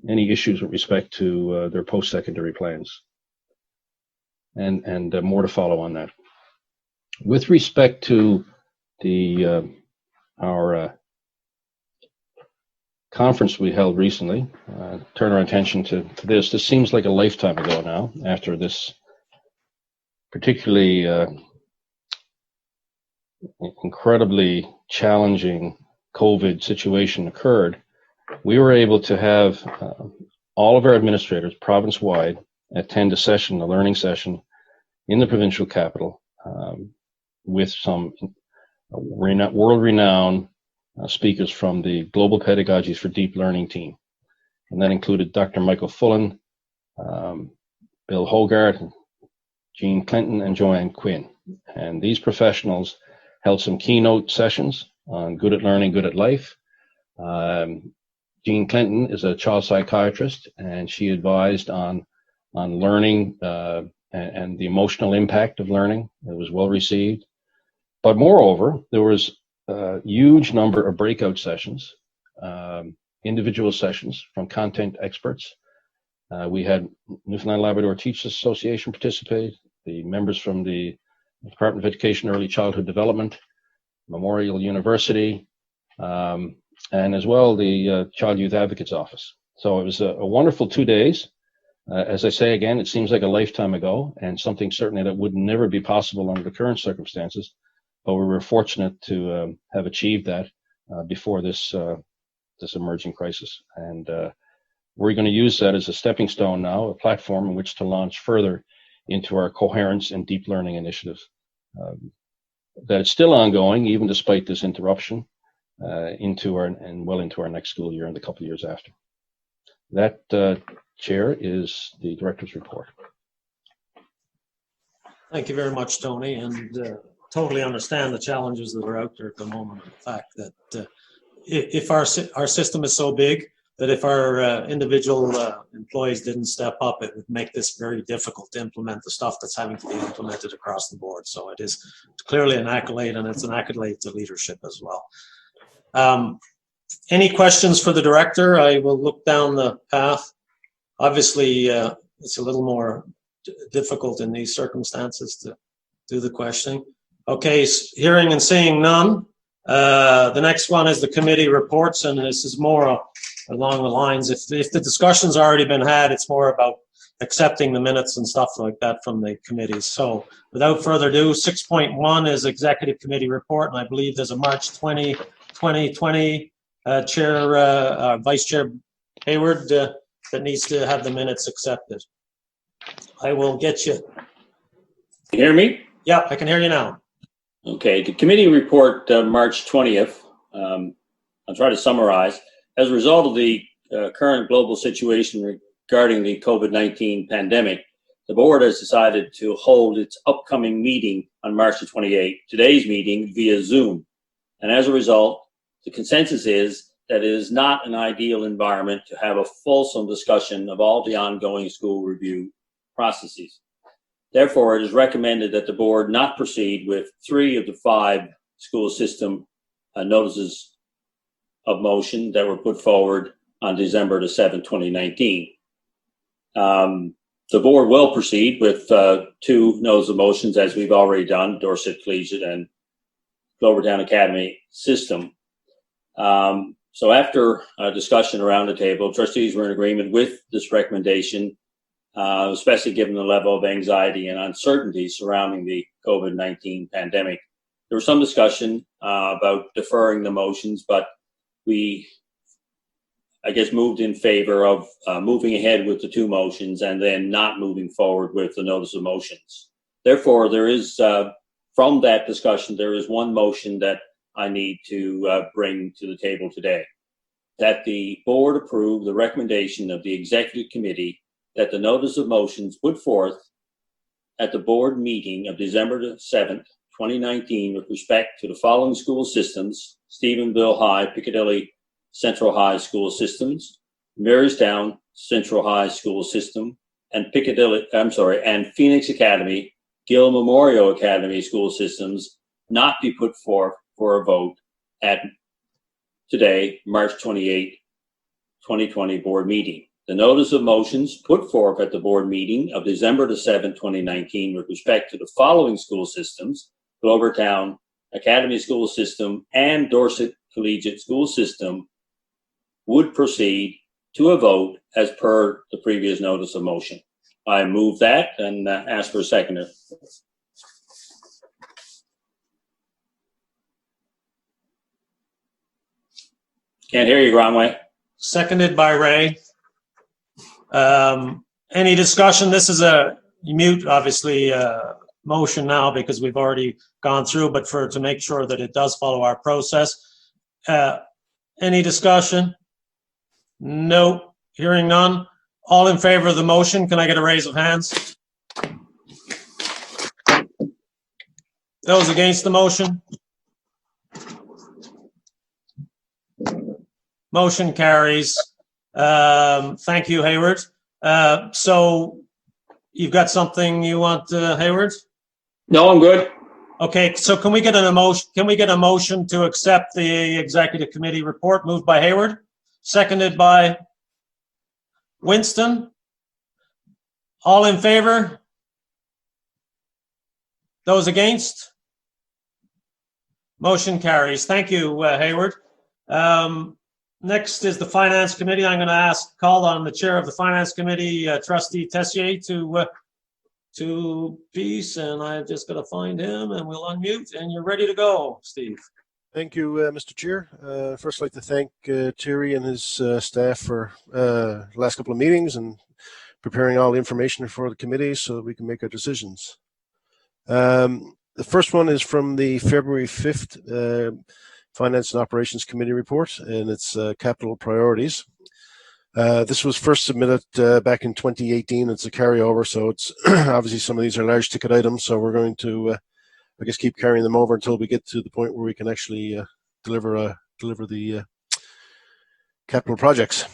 issues with respect to their post-secondary plans. And more to follow on that. With respect to our conference we held recently, turn our attention to this. This seems like a lifetime ago now, after this particularly incredibly challenging COVID situation occurred. We were able to have all of our administrators province-wide attend a session, a learning session in the provincial capital with some world-renowned speakers from the Global Pedagogies for Deep Learning team. And that included Dr. Michael Fullen, Bill Hogarth, Jean Clinton, and Joanne Quinn. And these professionals held some keynote sessions on good at learning, good at life. Jean Clinton is a child psychiatrist, and she advised on learning and the emotional impact of learning. It was well received. But moreover, there was a huge number of breakout sessions, individual sessions from content experts. We had Newfoundland Labrador Teachers Association participate, the members from the Department of Education Early Childhood Development, Memorial University, and as well the Child Youth Advocates Office. So it was a wonderful 2 days. As I say again, it seems like a lifetime ago, and something certainly that would never be possible under the current circumstances. But we were fortunate to have achieved that before this emerging crisis. And we're going to use that as a stepping stone now, a platform in which to launch further into our coherence and deep learning initiative. That it's still ongoing, even despite this interruption, into our next school year and the couple of years after. That, Chair, is the Director's report. Thank you very much, Tony, and totally understand the challenges that are out there at the moment. The fact that if our system is so big that if our individual employees didn't step up, it would make this very difficult to implement the stuff that's having to be implemented across the board. So it is clearly an accolade, and it's an accolade to leadership as well. Any questions for the director? I will look down the path. Obviously, it's a little more difficult in these circumstances to do the questioning. Okay, hearing and seeing none. The next one is the committee reports, and this is more along the lines, if the discussion's already been had, it's more about accepting the minutes and stuff like that from the committees. So without further ado, 6.1 is executive committee report, and I believe there's a March 2020 Vice Chair Hayward that needs to have the minutes accepted. I will get you. You hear me? Yeah, I can hear you now. Okay, the committee report, March 20th, I'll try to summarize. As a result of the current global situation regarding the COVID-19 pandemic, the board has decided to hold its upcoming meeting on March the 28th, today's meeting via Zoom. And as a result, the consensus is that it is not an ideal environment to have a fulsome discussion of all the ongoing school review processes. Therefore, it is recommended that the board not proceed with 3 of the 5 school system notices of motion that were put forward on December the 7th, 2019. The board will proceed with 2 notices of motions, as we've already done, Dorset Collegiate and Labrador Academy system. So after a discussion around the table, trustees were in agreement with this recommendation, especially given the level of anxiety and uncertainty surrounding the COVID-19 pandemic. There was some discussion about deferring the motions, but we, I guess, moved in favor of moving ahead with the 2 motions and then not moving forward with the notice of motions. Therefore, there is, from that discussion, there is 1 motion that I need to bring to the table today. That the board approve the recommendation of the executive committee that the notice of motions put forth at the board meeting of December 7th, 2019, with respect to the following school systems: Stephenville High, Piccadilly Central High School Systems, Marystown Central High School System, and and Phoenix Academy, Gill Memorial Academy School Systems, not be put forth for a vote at today, March 28, 2020 board meeting. The notice of motions put forth at the board meeting of December the 7th, 2019, with respect to the following school systems: Glovertown Academy School System and Dorset Collegiate School System, would proceed to a vote as per the previous notice of motion. I move that and ask for a seconder. Can't hear you, Gronway. Seconded by Ray. Any discussion? This is a mute, obviously, motion now because we've already gone through, but to make sure that it does follow our process. Any discussion? No. Hearing none. All in favor of the motion, can I get a raise of hands? Those against the motion? Motion carries. Thank you, Hayward. So you've got something you want, Hayward? No, I'm good. Okay, so can we get an emotion? Can we get a motion to accept the executive committee report moved by Hayward, seconded by Winston? All in favor? Those against? Motion carries. Thank you, Hayward. Next is the Finance Committee. I'm going to call on the chair of the Finance Committee, Trustee Tessier, to peace, and I've just got to find him, and we'll unmute, and you're ready to go, Steve. Thank you, Mr. Chair. First, I'd like to thank Thierry and his staff for the last couple of meetings and preparing all the information for the committee so that we can make our decisions. The first one is from the February 5th Finance and Operations Committee report, and it's capital priorities. This was first submitted back in 2018. It's a carryover, so it's obviously some of these are large ticket items, so we're going to I guess keep carrying them over until we get to the point where we can actually deliver the capital projects.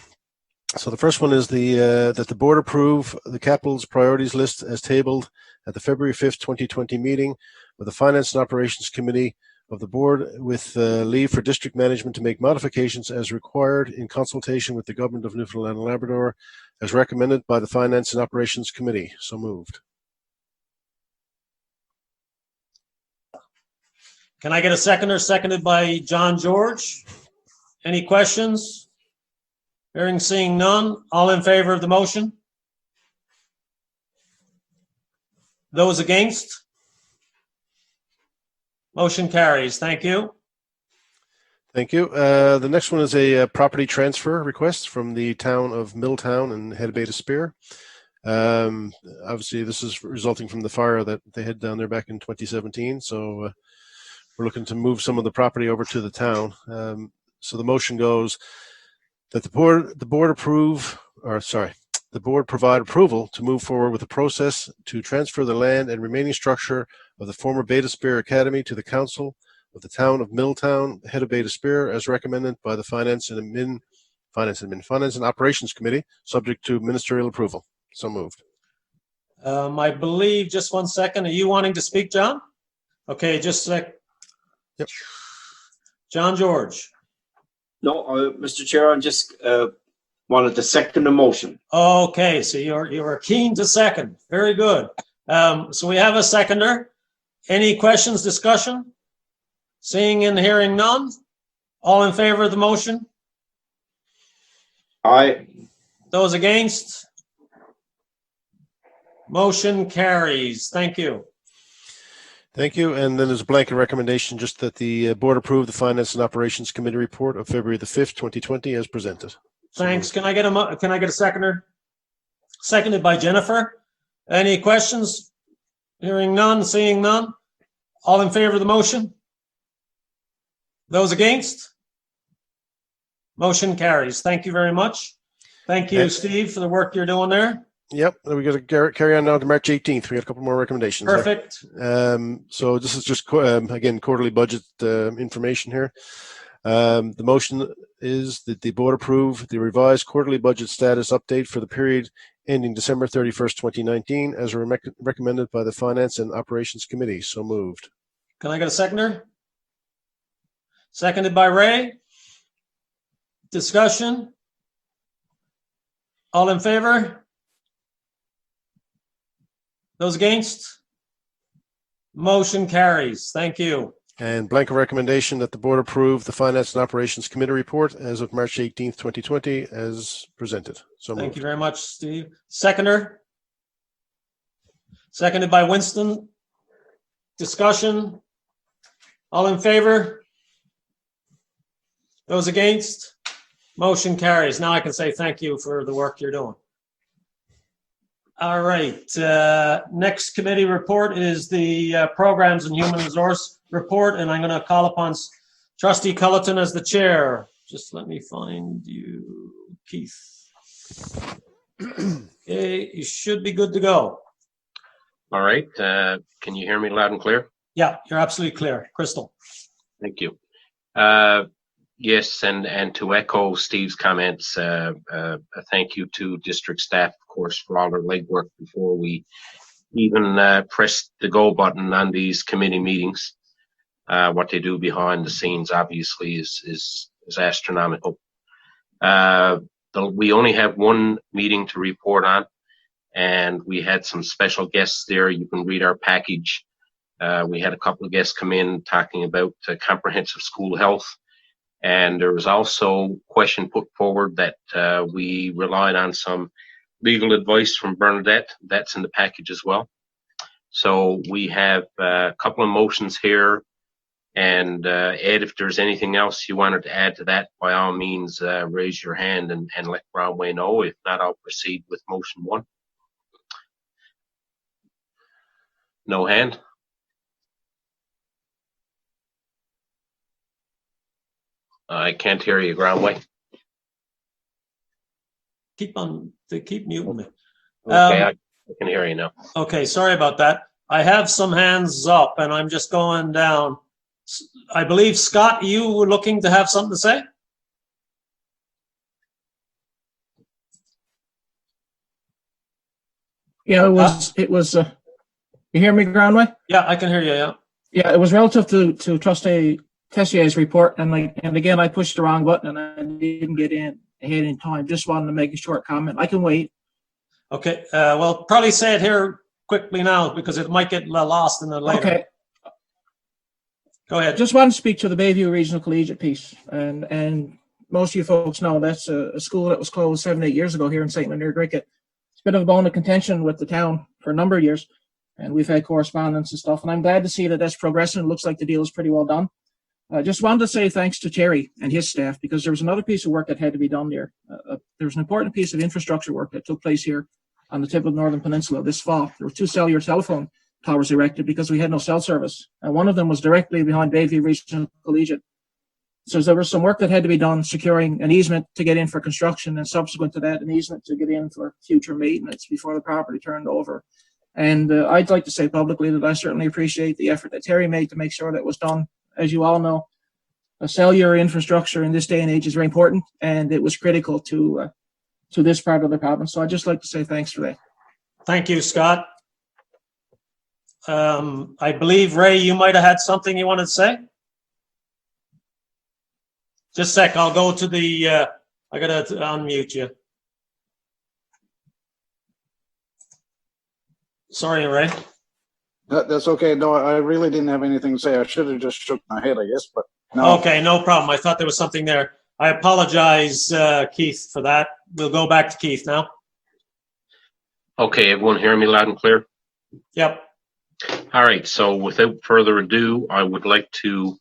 So the first one is that the board approve the capital's priorities list as tabled at the February 5th, 2020 meeting with the Finance and Operations Committee of the board, with leave for district management to make modifications as required in consultation with the Government of Newfoundland and Labrador, as recommended by the Finance and Operations Committee. So moved. Can I get a seconder? Seconded by John George. Any questions? Hearing, seeing none. All in favor of the motion? Those against? Motion carries. Thank you. Thank you. The next one is a property transfer request from the town of Milltown and Head Bay to Spear. Obviously, this is resulting from the fire that they had down there back in 2017. So we're looking to move some of the property over to the town. So the motion goes that the board provide approval to move forward with the process to transfer the land and remaining structure of the former Bay to Spear Academy to the council of the town of Milltown, Head of Bay to Spear, as recommended by the Finance and Operations Committee, subject to ministerial approval. So moved. I believe, just 1 second, are you wanting to speak, John? Okay, just a sec. Yep. John George. No, Mr. Chair, I just wanted to second the motion. Okay, so you're keen to second. Very good. So we have a seconder. Any questions, discussion? Seeing and hearing none. All in favor of the motion? Aye. Those against? Motion carries. Thank you. Thank you. And then there's a blanket recommendation just that the board approve the Finance and Operations Committee report of February the 5th, 2020 as presented. Thanks. Can I get a seconder? Seconded by Jennifer. Any questions? Hearing none, seeing none. All in favor of the motion? Those against? Motion carries. Thank you very much. Thank you, Steve, for the work you're doing there. Yep. We got to carry on now to March 18th. We got a couple more recommendations. Perfect. So this is just, again, quarterly budget information here. The motion is that the board approve the revised quarterly budget status update for the period ending December 31st, 2019, as recommended by the Finance and Operations Committee. So moved. Can I get a seconder? Seconded by Ray. Discussion? All in favor? Those against? Motion carries. Thank you. And blanket recommendation that the board approve the Finance and Operations Committee report as of March 18th, 2020, as presented. So Thank moved. you very much, Steve. Seconder? Seconded by Winston. Discussion? All in favor? Those against? Motion carries. Now I can say thank you for the work you're doing. All right. Next committee report is the Programs and Human Resource report, and I'm going to call upon Trustee Culleton as the chair. Just let me find you, Keith. Okay, you should be good to go. All right. Can you hear me loud and clear? Yeah, you're absolutely clear. Crystal. Thank you. Yes, and to echo Steve's comments, a thank you to district staff, of course, for all their legwork before we even press the go button on these committee meetings. What they do behind the scenes, obviously, is astronomical. We only have one meeting to report on, and we had some special guests there. You can read our package. We had a couple of guests come in talking about comprehensive school health. And there was also a question put forward that we relied on some legal advice from Bernadette. That's in the package as well. So we have a couple of motions here. And Ed, if there's anything else you wanted to add to that, by all means, raise your hand and let Broadway know. If not, I'll proceed with motion one. No hand? I can't hear you, Groundway. Keep muting me. Okay, I can hear you now. Okay, sorry about that. I have some hands up and I'm just going down. I believe, Scott, you were looking to have something to say? Yeah, it was, you hear me, Groundway? Yeah, I can hear you, yeah. Yeah, it was relative to Trustee Tessier's report, and again, I pushed the wrong button and I didn't get in ahead in time. Just wanted to make a short comment. I can wait. Okay, well, probably say it here quickly now because it might get lost in the later. Okay. Go ahead. Just wanted to speak to the Bayview Regional Collegiate piece, and most of you folks know that's a school that was closed 7-8 years ago here in St. Monier Cricket. It's been a bone of contention with the town for a number of years. and we've had correspondence and stuff. And I'm glad to see that that's progressing. It looks like the deal is pretty well done. I just wanted to say thanks to Terry and his staff, because there was another piece of work that had to be done there. There was an important piece of infrastructure work that took place here on the tip of the Northern Peninsula this fall. There were 2 cellular telephone towers erected because we had no cell service. And one of them was directly behind Bayview Regional Collegiate. So there was some work that had to be done, securing an easement to get in for construction, and subsequent to that, an easement to get in for future maintenance before the property turned over. And I'd like to say publicly that I certainly appreciate the effort that Terry made to make sure that was done. As you all know, a cellular infrastructure in this day and age is very important, and it was critical to this part of the province. So I'd just like to say thanks for that. Thank you, Scott. I believe, Ray, you might have had something you wanted to say? Just a sec, I'll go to the, I gotta unmute you. Sorry, Ray. That's okay. No, I really didn't have anything to say. I should have just shook my head, I guess, but no. Okay, no problem. I thought there was something there. I apologize, Keith, for that. We'll go back to Keith now. Okay, everyone hear me loud and clear? Yep. All right, so without further ado, I would like to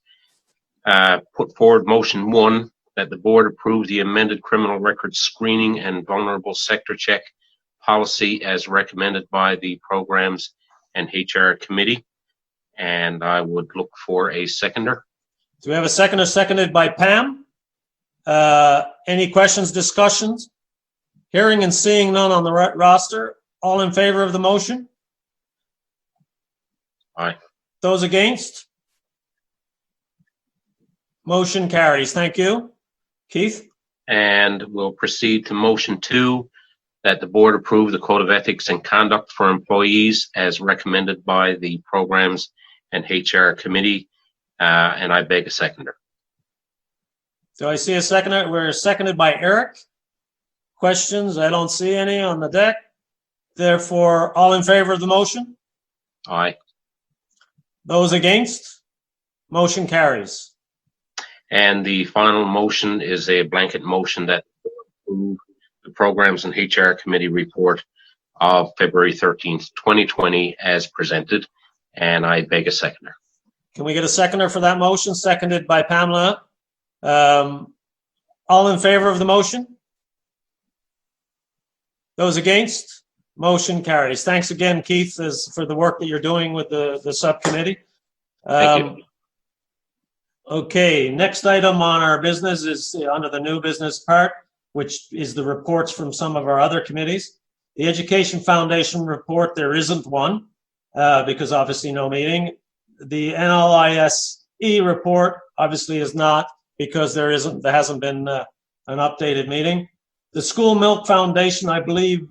put forward motion 1 that the board approve the amended criminal record screening and vulnerable sector check policy as recommended by the Programs and HR Committee. And I would look for a seconder. Do we have a seconder? Seconded by Pam. Any questions, discussions? Hearing and seeing none on the roster. All in favor of the motion? Aye. Those against? Motion carries. Thank you. Keith? And we'll proceed to motion 2, that the board approve the Code of Ethics and Conduct for Employees as recommended by the Programs and HR Committee. And I beg a seconder. Do I see a seconder? We're seconded by Eric. Questions? I don't see any on the deck. Therefore, all in favor of the motion? Aye. Those against? Motion carries. And the final motion is a blanket motion that approve the Programs and HR Committee report of February 13th, 2020 as presented. And I beg a seconder. Can we get a seconder for that motion? Seconded by Pamela. All in favor of the motion? Those against? Motion carries. Thanks again, Keith, for the work that you're doing with the subcommittee. Thank you. Okay, next item on our business is under the new business part, which is the reports from some of our other committees. The Education Foundation report, there isn't one, because obviously no meeting. The NLISE report obviously is not, because there hasn't been an updated meeting. The School Milk Foundation, I believe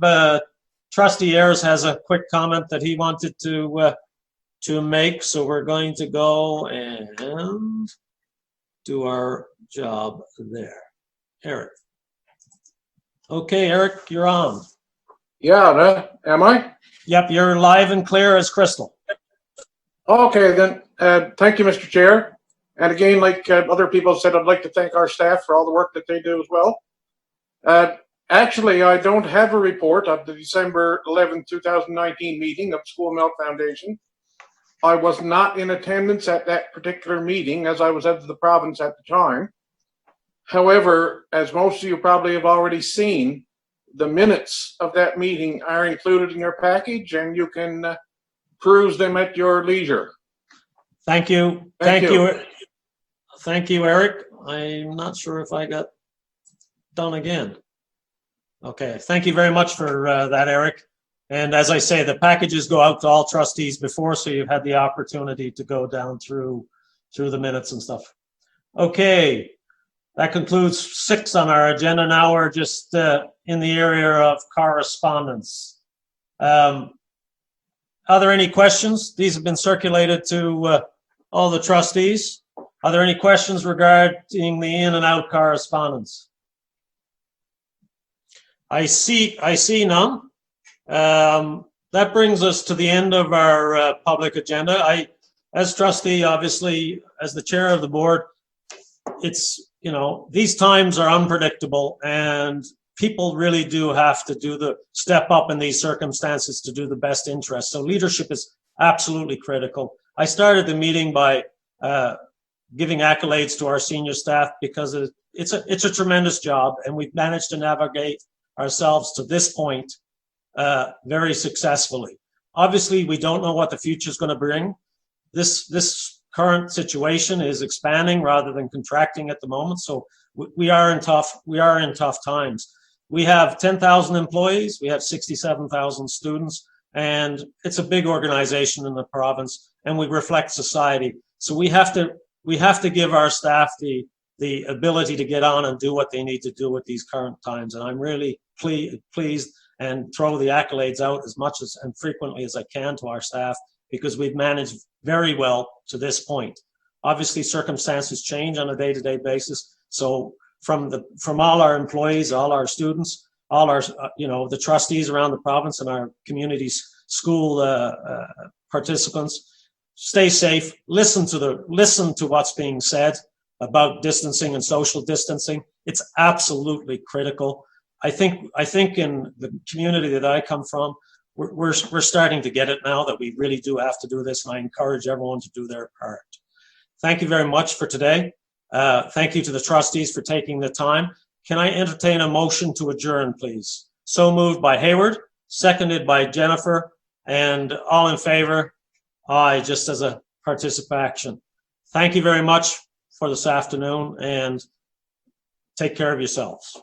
Trustee Ayers has a quick comment that he wanted to make, so we're going to go and do our job there. Eric. Okay, Eric, you're on. Yeah, am I? Yep, you're live and clear as crystal. Okay, then. Thank you, Mr. Chair. And again, like other people said, I'd like to thank our staff for all the work that they do as well. Actually, I don't have a report of the December 11, 2019 meeting of School Milk Foundation. I was not in attendance at that particular meeting as I was out of the province at the time. However, as most of you probably have already seen, the minutes of that meeting are included in your package and you can peruse them at your leisure. Thank you. Thank you. Thank you, Eric. I'm not sure if I got done again. Okay, thank you very much for that, Eric. And as I say, the packages go out to all trustees before, so you've had the opportunity to go down through the minutes and stuff. Okay, that concludes 6 on our agenda. Now we're just in the area of correspondence. Are there any questions? These have been circulated to all the trustees. Are there any questions regarding the in and out correspondence? I see none. That brings us to the end of our public agenda. As trustee, obviously, as the chair of the board, it's, these times are unpredictable and people really do have to step up in these circumstances to do the best interest. So leadership is absolutely critical. I started the meeting by giving accolades to our senior staff because it's a tremendous job, and we've managed to navigate ourselves to this point very successfully. Obviously, we don't know what the future is going to bring. This current situation is expanding rather than contracting at the moment, so we are in tough times. We have 10,000 employees, we have 67,000 students, and it's a big organization in the province, and we reflect society. So we have to give our staff the ability to get on and do what they need to do at these current times. And I'm really pleased and throw the accolades out as much as and frequently as I can to our staff, because we've managed very well to this point. Obviously, circumstances change on a day-to-day basis. So from all our employees, all our students, all our the trustees around the province and our community's school participants, stay safe. Listen to what's being said about distancing and social distancing. It's absolutely critical. I think in the community that I come from, we're starting to get it now that we really do have to do this, and I encourage everyone to do their part. Thank you very much for today. Thank you to the trustees for taking the time. Can I entertain a motion to adjourn, please? So moved by Hayward, seconded by Jennifer, and all in favor? Aye, just as a participation. Thank you very much for this afternoon, and take care of yourselves.